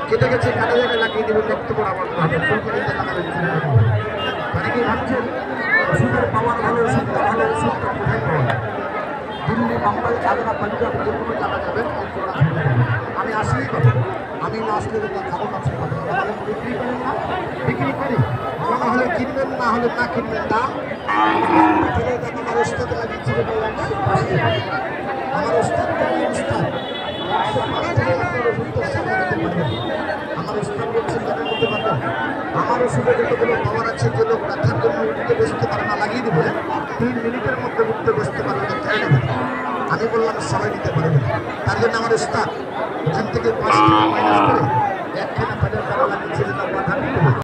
কেটে গেছে কাটা জায়গায় লাগিয়ে দেবে রক্ত বরাবর মানে কি ভাবছেন ওষুধের পাওয়ার ভালো ওষুধটা ভালো ওষুধটা কোথায় পাওয়া যায়? দিল্লি মুম্বাই আগ্রা পাঞ্জাব যে কোনো জায়গা যাবেন আমি আসলেই কথা আমি না আসলে খাবো না তাহলে বিক্রি করেন না বিক্রি করি মনে হলে কিনবেন না হলে না কিনবেন না আমার ওস্তাদ লাগিয়েছিল বললাম আমার ওস্তাদ আমার ওস্তাদ বলছে তাদের মধ্যে পারবেন আমার ওষুধে যতগুলো পাওয়ার আছে যে লোক ব্যথার জন্য উঠতে বসতে পারে না লাগিয়ে দেবে 3 মিনিটের মধ্যে উঠতে বসতে পারবে না তাই না আমি বললাম সবাই নিতে পারবে তার জন্য আমার ওস্তাদ ওখান থেকে 5 টাকা মাইনাস করে